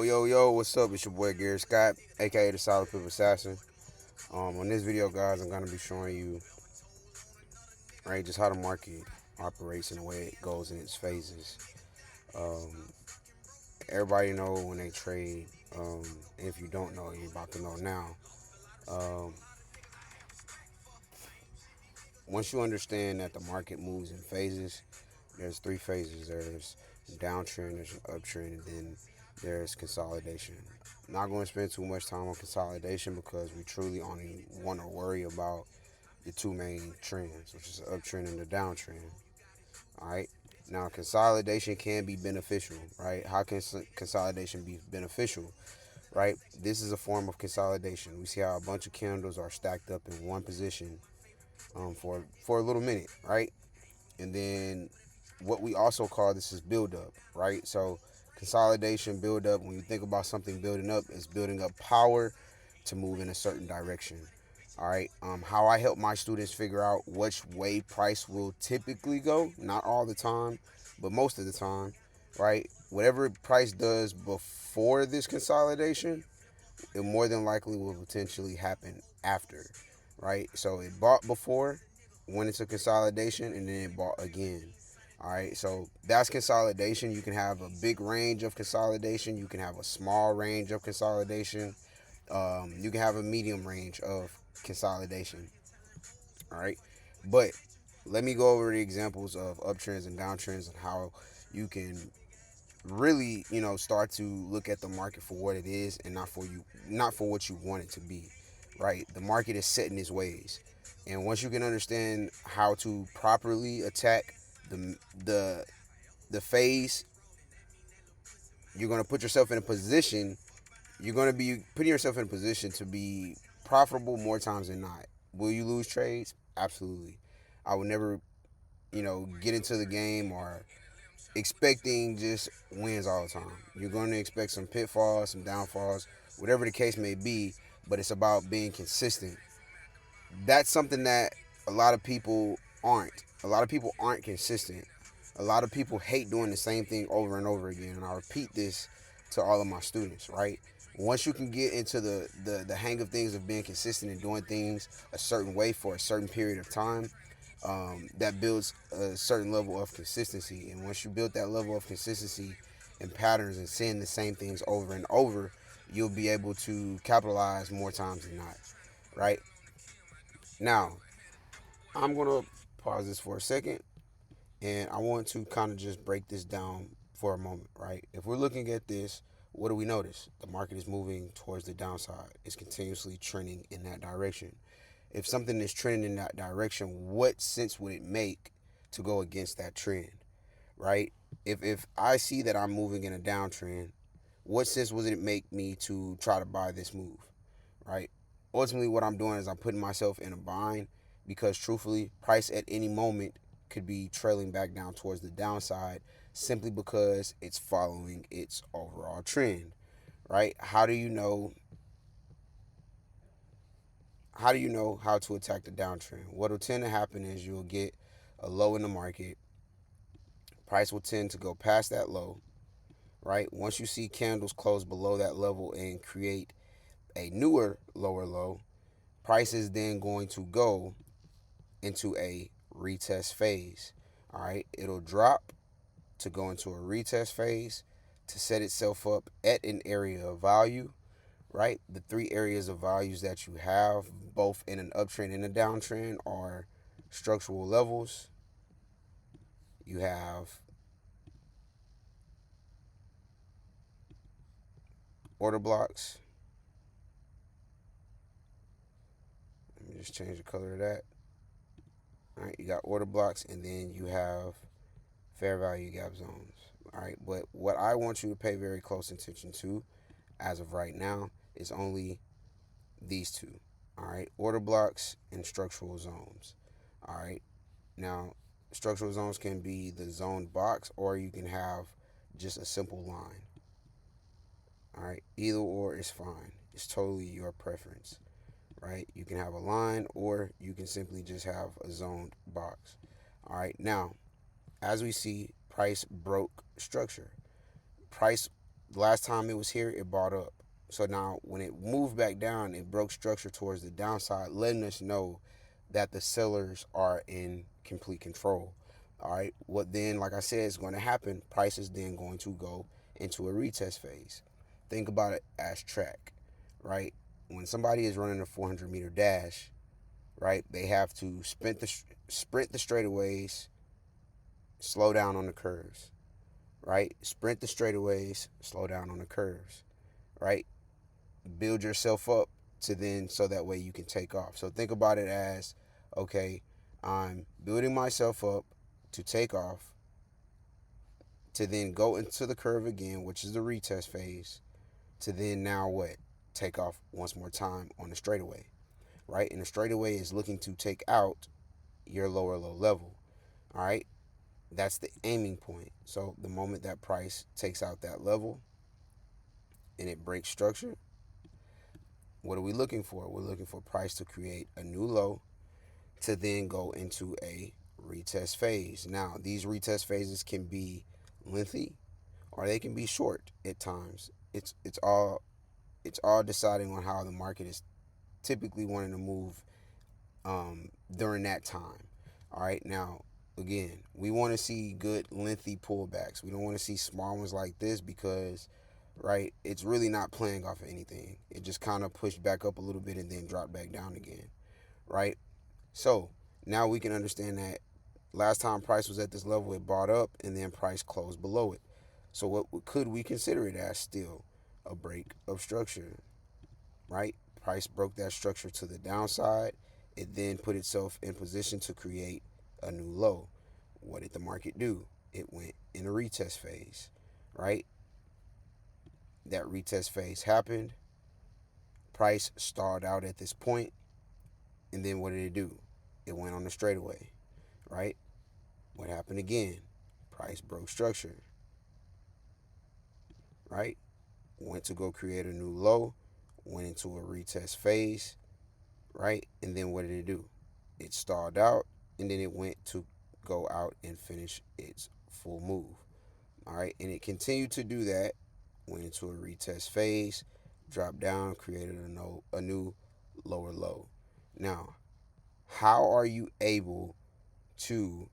Yo, what's up? It's your boy Gary Scott, aka the Solid Pip Assassin. On this video, guys, I'm gonna be showing you right just how the market operates and the way it goes in its phases. Um, Everybody know when they trade. And if you don't know, you're about to know now. Um, Once you understand that the market moves in phases, there's three phases. There's downtrend, there's an uptrend, and then there's consolidation. I'm not going to spend too much time on consolidation because we truly only want to worry about the two main trends, which is the uptrend and the downtrend. All right. Now, consolidation can be beneficial, right? How can consolidation be beneficial, right? This is a form of consolidation. We see how a bunch of candles are stacked up in one position for a little minute, right? And then what we also call this is build up, right? So consolidation, build up. When you think about something building up, it's building up power to move in a certain direction. All right. How I help my students figure out which way price will typically go, not all the time, but most of the time, right? Whatever price does before this consolidation, it more than likely will potentially happen after, right? So it bought before, went into consolidation, and then it bought again. All right, so that's consolidation. You can have a big range of consolidation. You can have a small range of consolidation. You can have a medium range of consolidation. All right, but let me go over the examples of uptrends and downtrends and how you can really, start to look at the market for what it is and not for what you want it to be. Right? The market is set in its ways. And once you can understand how to properly attack the the the phase, you're going to put yourself in a position, you're going to be putting yourself in a position to be profitable more times than not. Will you lose trades? Absolutely. I would never, get into the game or expecting just wins all the time. You're going to expect some pitfalls, some downfalls, whatever the case may be, but it's about being consistent. That's something that a lot of people aren't. A lot of people aren't consistent. A lot of people hate doing the same thing over and over again. And I repeat this to all of my students, right? Once you can get into the hang of things of being consistent and doing things a certain way for a certain period of time, that builds a certain level of consistency. And once you build that level of consistency and patterns and seeing the same things over and over, you'll be able to capitalize more times than not, right? Now, I'm going to pause this for a second and I want to kind of just break this down for a moment, right? If we're looking at this, what do we notice? The market is moving towards the downside. It's continuously trending in that direction. If something is trending in that direction, what sense would it make to go against that trend, right? If I see that I'm moving in a downtrend, what sense would it make me to try to buy this move, right? Ultimately, what I'm doing is I'm putting myself in a bind because, truthfully, price at any moment could be trailing back down towards the downside simply because it's following its overall trend, right? How do you know how to attack the downtrend? What will tend to happen is you'll get a low in the market. Price will tend to go past that low, right? Once you see candles close below that level and create a newer lower low, price is then going to go into a retest phase. All right, it'll drop to go into a retest phase to set itself up at an area of value, right? The three areas of values that you have, both in an uptrend and a downtrend, are structural levels. You have order blocks. Let me just change the color of that. All right, you got order blocks, and then you have fair value gap zones. All right, but what I want you to pay very close attention to as of right now is only these two. All right, order blocks and structural zones. All right, now structural zones can be the zoned box or you can have just a simple line. All right, either or is fine. It's totally your preference, right? You can have a line or you can simply just have a zoned box. All right, now as we see, price broke structure. Price The last time it was here, it bought up. So now when it moved back down, it broke structure towards the downside, letting us know that the sellers are in complete control. All right. What then, like I said, is going to happen? Price is then going to go into a retest phase. Think about it as track, right? When somebody is running a 400-meter dash, right, they have to sprint the straightaways, slow down on the curves, right? Sprint the straightaways, slow down on the curves, right? Build yourself up to then so that way you can take off. So think about it as, okay, I'm building myself up to take off, to then go into the curve again, which is the retest phase, to then now what? Take off once more time on the straightaway, right? And the straightaway is looking to take out your lower low level, all right? That's the aiming point. So the moment that price takes out that level and it breaks structure, what are we looking for? We're looking for price to create a new low to then go into a retest phase. Now, these retest phases can be lengthy or they can be short at times. It's all deciding on how the market is typically wanting to move during that time. All right, now again, we want to see good lengthy pullbacks. We don't want to see small ones like this because, right, it's really not playing off of anything. It just kind of pushed back up a little bit and then dropped back down again, right? So now we can understand that last time price was at this level, it bought up and then price closed below it. So what could we consider it as? Still a break of structure, right? Price broke that structure to the downside. It then put itself in position to create a new low. What did the market do? It went in a retest phase, right? That retest phase happened. Price stalled out at this point, and then what did it do? It went on the straightaway, right? What happened again? Price broke structure, right? Went to go create a new low, went into a retest phase, right? And then what did it do? It stalled out, and then it went to go out and finish its full move. All right, and it continued to do that. Went into a retest phase, dropped down, created a new lower low. Now, how are you able to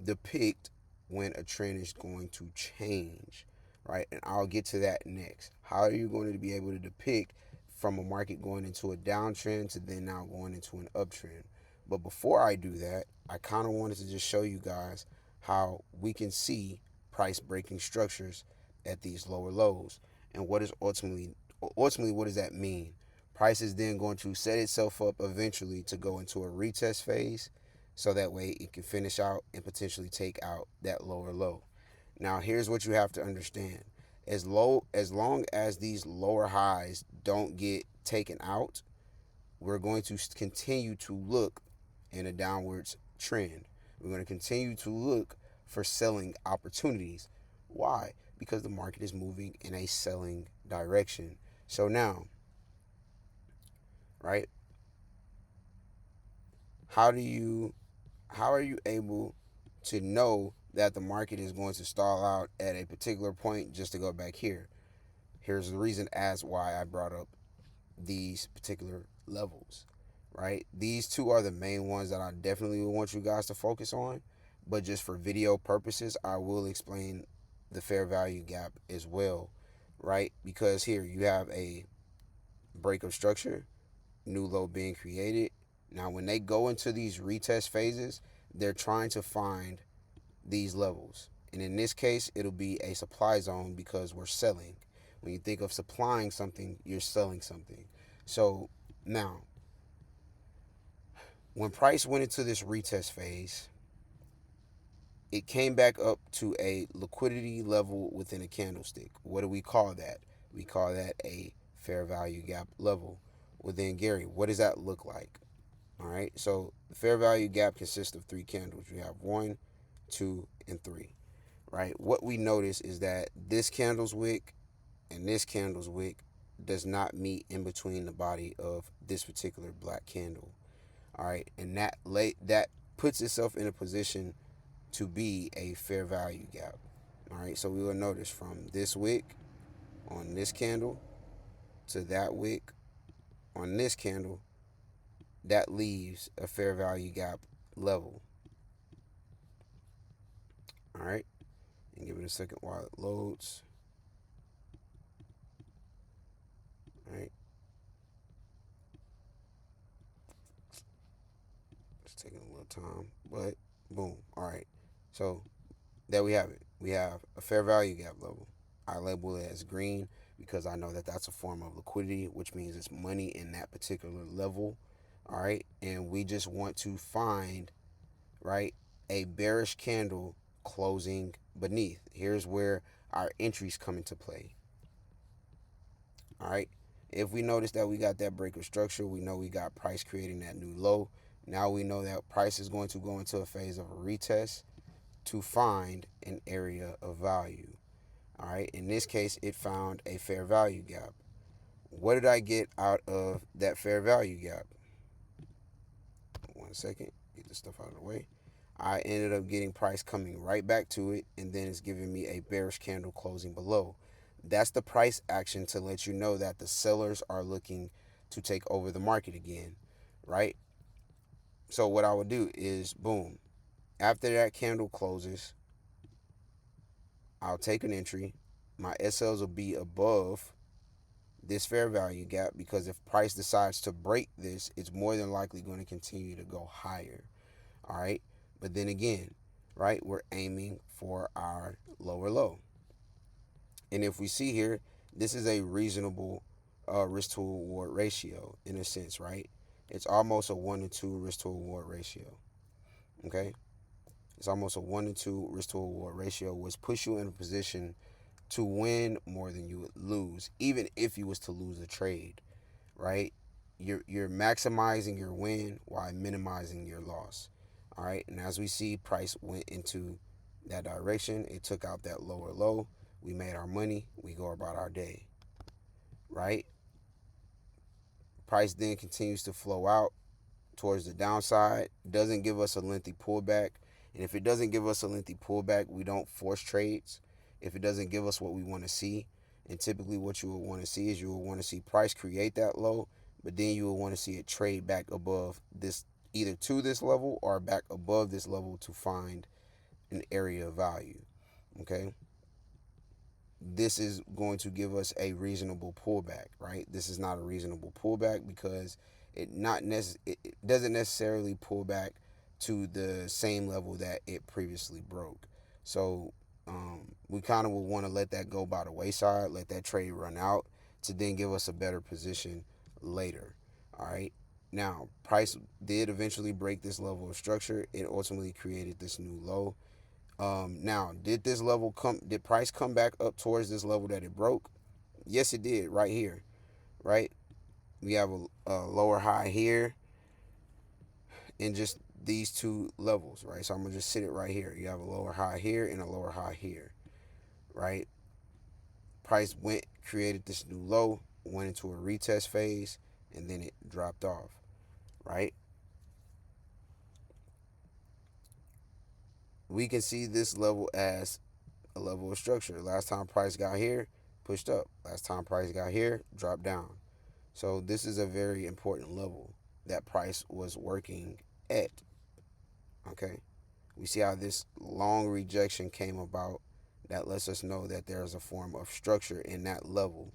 depict when a trend is going to change, right? And I'll get to that next. How are you going to be able to depict from a market going into a downtrend to then now going into an uptrend? But before I do that, I kind of wanted to just show you guys how we can see price breaking structures at these lower lows and what is ultimately what does that mean? Price is then going to set itself up eventually to go into a retest phase so that way it can finish out and potentially take out that lower low. Now, here's what you have to understand. As long as these lower highs don't get taken out, we're going to continue to look in a downwards trend. We're going to continue to look for selling opportunities. Why? Because the market is moving in a selling direction. So now, right? How do you how are you able to know that the market is going to stall out at a particular point? Just to go back here, here's the reason as why I brought up these particular levels, right? These two are the main ones that I definitely want you guys to focus on, but just for video purposes I will explain the fair value gap as well, right? Because here you have a break of structure, new low being created. Now when they go into these retest phases, they're trying to find these levels. And in this case, it'll be a supply zone because we're selling. When you think of supplying something, you're selling something. So now, when price went into this retest phase, it came back up to a liquidity level within a candlestick. What do we call that? We call that a fair value gap level. Well, then, Gary, what does that look like? All right, so the fair value gap consists of three candles. You have 1, 2, and 3. Right? What we notice is that this candle's wick and this candle's wick does not meet in between the body of this particular black candle. All right, and that puts itself in a position to be a fair value gap. All right, so we will notice from this wick on this candle to that wick on this candle, that leaves a fair value gap level. All right, and give it a second while it loads. All right, it's taking a little time, but boom. All right, so there we have it. We have a fair value gap level. I label it as green because I know that that's a form of liquidity, which means it's money in that particular level. All right, and we just want to find, right, a bearish candle closing beneath. Here's where our entries come into play. All right, if we notice that we got that breaker structure, we know we got price creating that new low. Now we know that price is going to go into a phase of a retest to find an area of value. All right, in this case, it found a fair value gap. What did I get out of that fair value gap? One second, get this stuff out of the way. I ended up getting price coming right back to it, and then it's giving me a bearish candle closing below. That's the price action to let you know that the sellers are looking to take over the market again, right? So what I would do is, boom, after that candle closes, I'll take an entry. My SLs will be above this fair value gap because if price decides to break this, it's more than likely going to continue to go higher. All right. But then again, right, we're aiming for our lower low. And if we see here, this is a reasonable risk to reward ratio in a sense, right? It's almost a 1 to 2 risk to reward ratio. Okay. It's almost a 1 to 2 risk to reward ratio, which puts you in a position to win more than you would lose, even if you was to lose a trade, right? You're maximizing your win while minimizing your loss. All right. And as we see, price went into that direction. It took out that lower low. We made our money. We go about our day. Right. Price then continues to flow out towards the downside. Doesn't give us a lengthy pullback. And if it doesn't give us a lengthy pullback, we don't force trades. If it doesn't give us what we want to see, and typically what you will want to see is you will want to see price create that low, but then you will want to see it trade back above this, either to this level or back above this level to find an area of value. Okay. This is going to give us a reasonable pullback, right? This is not a reasonable pullback because it doesn't necessarily pull back to the same level that it previously broke. So we kind of will want to let that go by the wayside, let that trade run out to then give us a better position later. All right. Now, price did eventually break this level of structure. It ultimately created this new low. Now, did this level come? Did price come back up towards this level that it broke? Yes, it did. Right here, right? We have a lower high here, in just these two levels, right? So I'm gonna just sit it right here. You have a lower high here and a lower high here, right? Price went, created this new low, went into a retest phase, and then it dropped off, right? We can see this level as a level of structure. Last time price got here, pushed up. Last time price got here, dropped down. So this is a very important level that price was working at. Okay. We see how this long rejection came about. That lets us know that there's a form of structure in that level.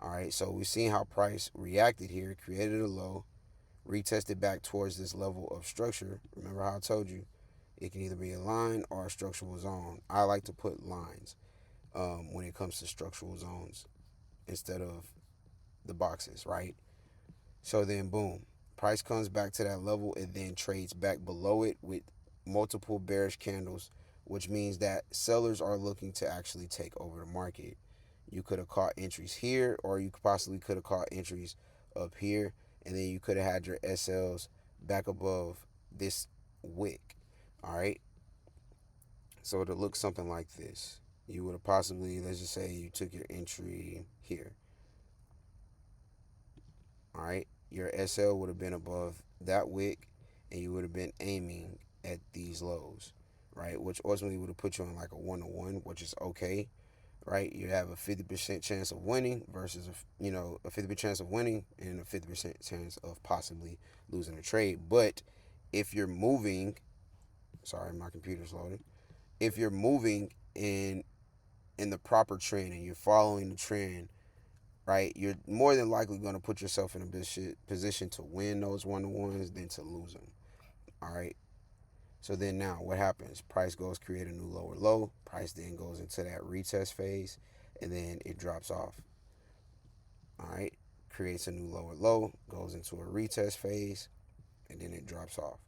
All right. So we've seen how price reacted here, created a low, retested back towards this level of structure. Remember how I told you it can either be a line or a structural zone. I like to put lines when it comes to structural zones instead of the boxes, right? So then, boom, price comes back to that level and then trades back below it with multiple bearish candles, which means that sellers are looking to actually take over the market. You could have caught entries here, or you possibly could have caught entries up here, and then you could have had your SLs back above this wick. All right. So it'll look something like this. You would have possibly, let's just say you took your entry here. All right. Your SL would have been above that wick, and you would have been aiming at these lows, right? Which ultimately would have put you on like a 1-to-1, which is okay, right? You have a 50% chance of winning versus a 50% chance of winning and a 50% chance of possibly losing a trade. But if you're moving, sorry, my computer's loading. If you're moving in the proper trend and you're following the trend, right, you're more than likely going to put yourself in a position to win those one-to-ones than to lose them. All right. So then now what happens? Price goes create a new lower low. Price then goes into that retest phase and then it drops off. All right. Creates a new lower low, goes into a retest phase, and then it drops off.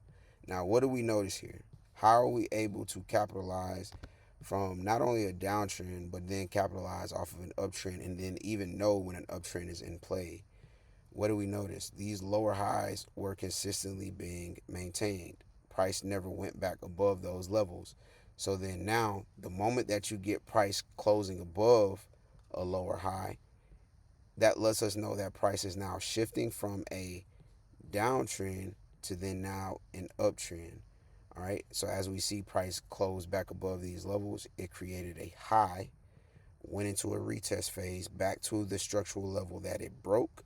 Now, what do we notice here? How are we able to capitalize from not only a downtrend, but then capitalize off of an uptrend and then even know when an uptrend is in play? What do we notice? These lower highs were consistently being maintained. Price never went back above those levels. So then now, the moment that you get price closing above a lower high, that lets us know that price is now shifting from a downtrend to then now an uptrend. All right. So as we see price close back above these levels, it created a high, went into a retest phase back to the structural level that it broke,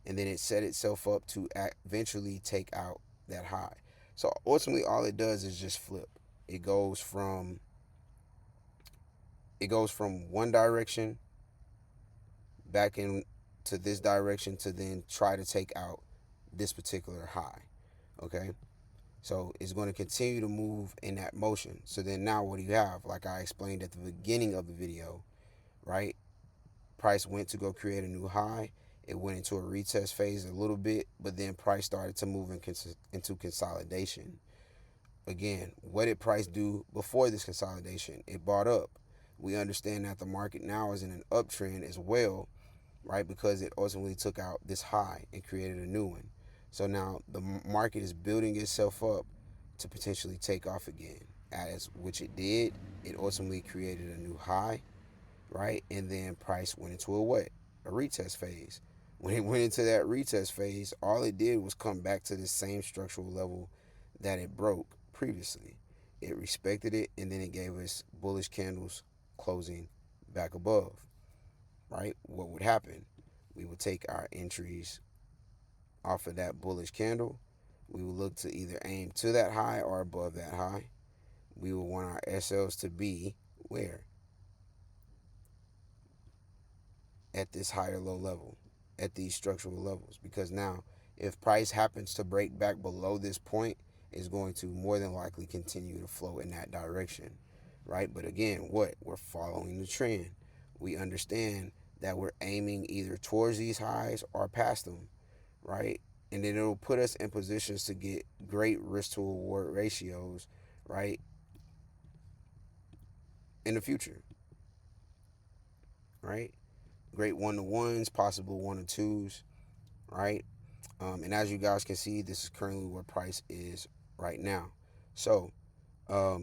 and then it set itself up to eventually take out that high. So ultimately, all it does is just flip. It goes from one direction back into this direction to then try to take out this particular high. Okay. So it's going to continue to move in that motion. So then now what do you have? Like I explained at the beginning of the video, right? Price went to go create a new high. It went into a retest phase a little bit, but then price started to move into consolidation. Again, what did price do before this consolidation? It bought up. We understand that the market now is in an uptrend as well, right? Because it ultimately took out this high and created a new one. So now the market is building itself up to potentially take off again, as which it did. It ultimately created a new high, right? And then price went into a what? A retest phase. When it went into that retest phase, all it did was come back to the same structural level that it broke previously. It respected it, and then it gave us bullish candles closing back above, right? What would happen? We would take our entries off of that bullish candle. We would look to either aim to that high or above that high. We would want our SLs to be where? At this higher low level, at these structural levels. Because now, if price happens to break back below this point, it's going to more than likely continue to flow in that direction, right? But again, what? We're following the trend. We understand that we're aiming either towards these highs or past them, right? And then it'll put us in positions to get great risk to reward ratios, right, in the future, right? Great one-to-ones, possible one-to-twos, right? And as you guys can see, this is currently where price is right now. So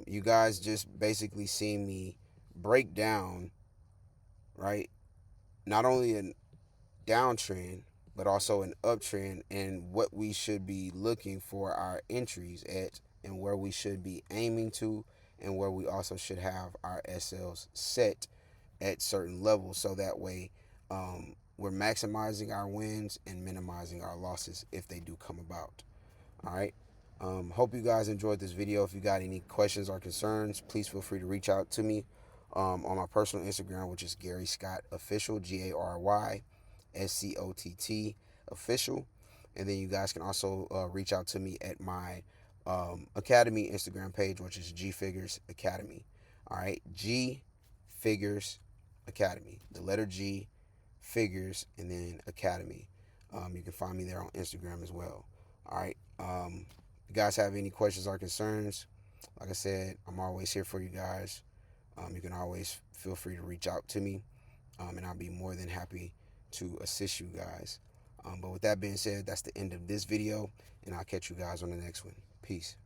you guys just basically see me break down, right, not only a downtrend, but also an uptrend and what we should be looking for our entries at and where we should be aiming to and where we also should have our SLs set at certain levels so that way we're maximizing our wins and minimizing our losses if they do come about. All right. Hope you guys enjoyed this video. If you got any questions or concerns, please feel free to reach out to me on my personal Instagram, which is Gary Scott Official, GaryScott Official. And then you guys can also reach out to me at my Academy Instagram page, which is G Figures Academy. All right. G Figures Academy. The letter G, Figures, and then Academy. You can find me there on Instagram as well. All right. If you guys have any questions or concerns, like I said, I'm always here for you guys. You can always feel free to reach out to me, and I'll be more than happy to assist you guys. But with that being said, that's the end of this video, and I'll catch you guys on the next one. Peace.